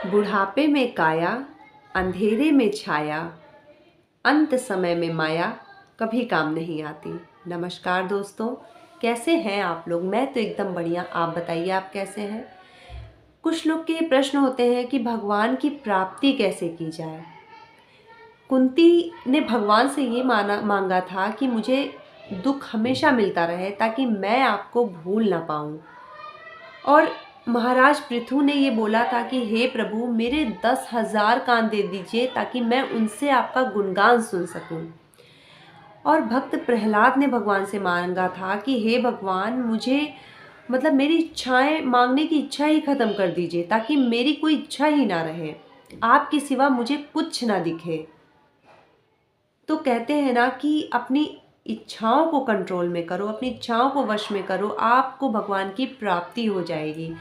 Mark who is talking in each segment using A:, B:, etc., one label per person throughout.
A: बुढ़ापे में काया, अंधेरे में छाया, अंत समय में माया कभी काम नहीं आती। नमस्कार दोस्तों, कैसे हैं आप लोग? मैं तो एकदम बढ़िया। आप बताइए, आप कैसे हैं? कुछ लोग के प्रश्न होते हैं कि भगवान की प्राप्ति कैसे की जाए। कुंती ने भगवान से ये मांगा था कि मुझे दुख हमेशा मिलता रहे ताकि मैं आपको भूल ना पाऊँ। और महाराज पृथु ने ये बोला था कि हे प्रभु, मेरे 10,000 कान दे दीजिए ताकि मैं उनसे आपका गुणगान सुन सकूं। और भक्त प्रहलाद ने भगवान से मांगा था कि हे भगवान, मुझे मेरी इच्छाएं, मांगने की इच्छा ही ख़त्म कर दीजिए ताकि मेरी कोई इच्छा ही ना रहे, आपके सिवा मुझे कुछ ना दिखे। तो कहते हैं ना कि अपनी इच्छाओं को कंट्रोल में करो, अपनी इच्छाओं को वश में करो, आपको भगवान की प्राप्ति हो जाएगी।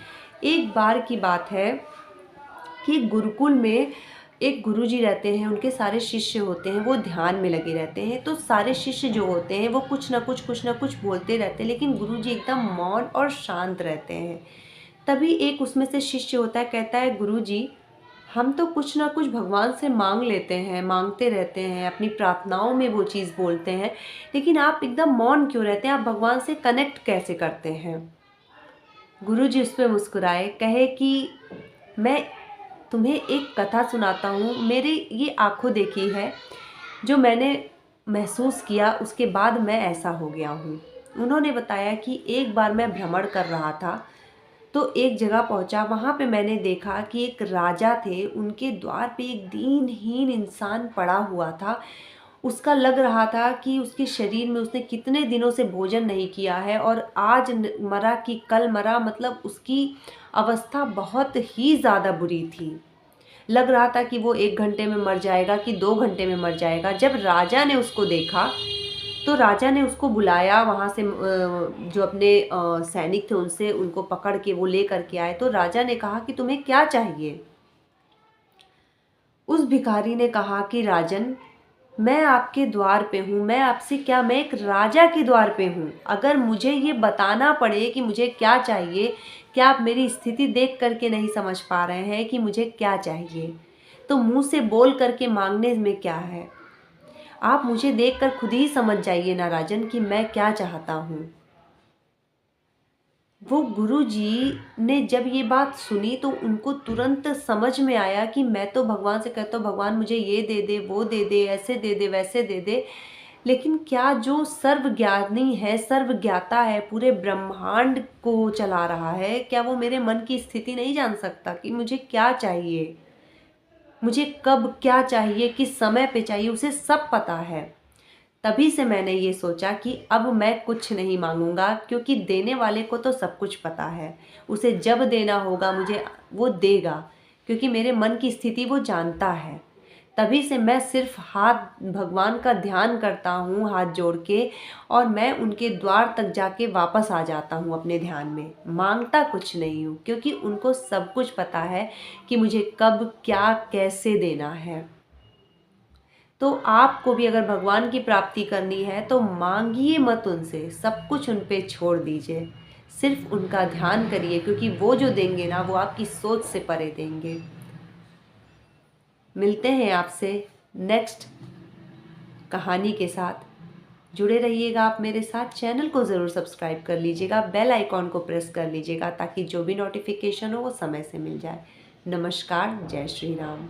A: एक बार की बात है कि गुरुकुल में एक गुरुजी रहते हैं, उनके सारे शिष्य होते हैं, वो ध्यान में लगे रहते हैं। तो सारे शिष्य जो होते हैं वो कुछ ना कुछ बोलते रहते हैं, लेकिन गुरुजी एकदम मौन और शांत रहते हैं। तभी एक उसमें से शिष्य होता है, कहता है गुरुजी, हम तो कुछ ना कुछ भगवान से मांग लेते हैं, मांगते रहते हैं, अपनी प्रार्थनाओं में वो चीज़ बोलते हैं, लेकिन आप एकदम मौन क्यों रहते हैं? आप भगवान से कनेक्ट कैसे करते हैं? गुरुजी उस पर मुस्कुराए, कहे कि मैं तुम्हें एक कथा सुनाता हूँ, मेरी ये आँखों देखी है, जो मैंने महसूस किया उसके बाद मैं ऐसा हो गया हूँ। उन्होंने बताया कि एक बार मैं भ्रमण कर रहा था, तो एक जगह पहुंचा, वहाँ पे मैंने देखा कि एक राजा थे, उनके द्वार पे एक दीनहीन इंसान पड़ा हुआ था। उसका लग रहा था कि उसके शरीर में उसने कितने दिनों से भोजन नहीं किया है और आज मरा कि कल मरा, उसकी अवस्था बहुत ही ज़्यादा बुरी थी। लग रहा था कि वो 1 घंटे में मर जाएगा कि 2 घंटे में मर जाएगा। जब राजा ने उसको देखा तो राजा ने उसको बुलाया, वहाँ से जो अपने सैनिक थे उनसे उनको पकड़ के वो ले करके आए। तो राजा ने कहा कि तुम्हें क्या चाहिए? उस भिखारी ने कहा कि राजन, मैं आपके द्वार पे हूँ, मैं आपसे क्या, मैं एक राजा के द्वार पे हूँ। अगर मुझे ये बताना पड़े कि मुझे क्या चाहिए, क्या आप मेरी स्थिति देख करके नहीं समझ पा रहे हैं कि मुझे क्या चाहिए? तो मुँह से बोल करके मांगने में क्या है? आप मुझे देखकर खुद ही समझ जाइए ना राजन कि मैं क्या चाहता हूँ। वो गुरुजी ने जब ये बात सुनी तो उनको तुरंत समझ में आया कि मैं तो भगवान से कहता हूँ, भगवान मुझे ये दे दे, वो दे दे, ऐसे दे दे, वैसे दे दे, लेकिन क्या जो सर्वज्ञानी है, सर्वज्ञाता है, पूरे ब्रह्मांड को चला रहा है, क्या वो मेरे मन की स्थिति नहीं जान सकता कि मुझे क्या चाहिए, मुझे कब क्या चाहिए, किस समय पे चाहिए, उसे सब पता है। तभी से मैंने ये सोचा कि अब मैं कुछ नहीं मांगूंगा, क्योंकि देने वाले को तो सब कुछ पता है। उसे जब देना होगा मुझे वो देगा, क्योंकि मेरे मन की स्थिति वो जानता है। तभी से मैं सिर्फ हाथ भगवान का ध्यान करता हूँ, हाथ जोड़ के, और मैं उनके द्वार तक जाके वापस आ जाता हूँ अपने ध्यान में। मांगता कुछ नहीं हूँ, क्योंकि उनको सब कुछ पता है कि मुझे कब क्या कैसे देना है। तो आपको भी अगर भगवान की प्राप्ति करनी है तो मांगिए मत उनसे, सब कुछ उन पे छोड़ दीजिए, सिर्फ उनका ध्यान करिए, क्योंकि वो जो देंगे ना, वो आपकी सोच से परे देंगे। मिलते हैं आपसे नेक्स्ट कहानी के साथ। जुड़े रहिएगा आप मेरे साथ। चैनल को ज़रूर सब्सक्राइब कर लीजिएगा, बेल आइकॉन को प्रेस कर लीजिएगा ताकि जो भी नोटिफिकेशन हो वो समय से मिल जाए। नमस्कार, जय श्री राम।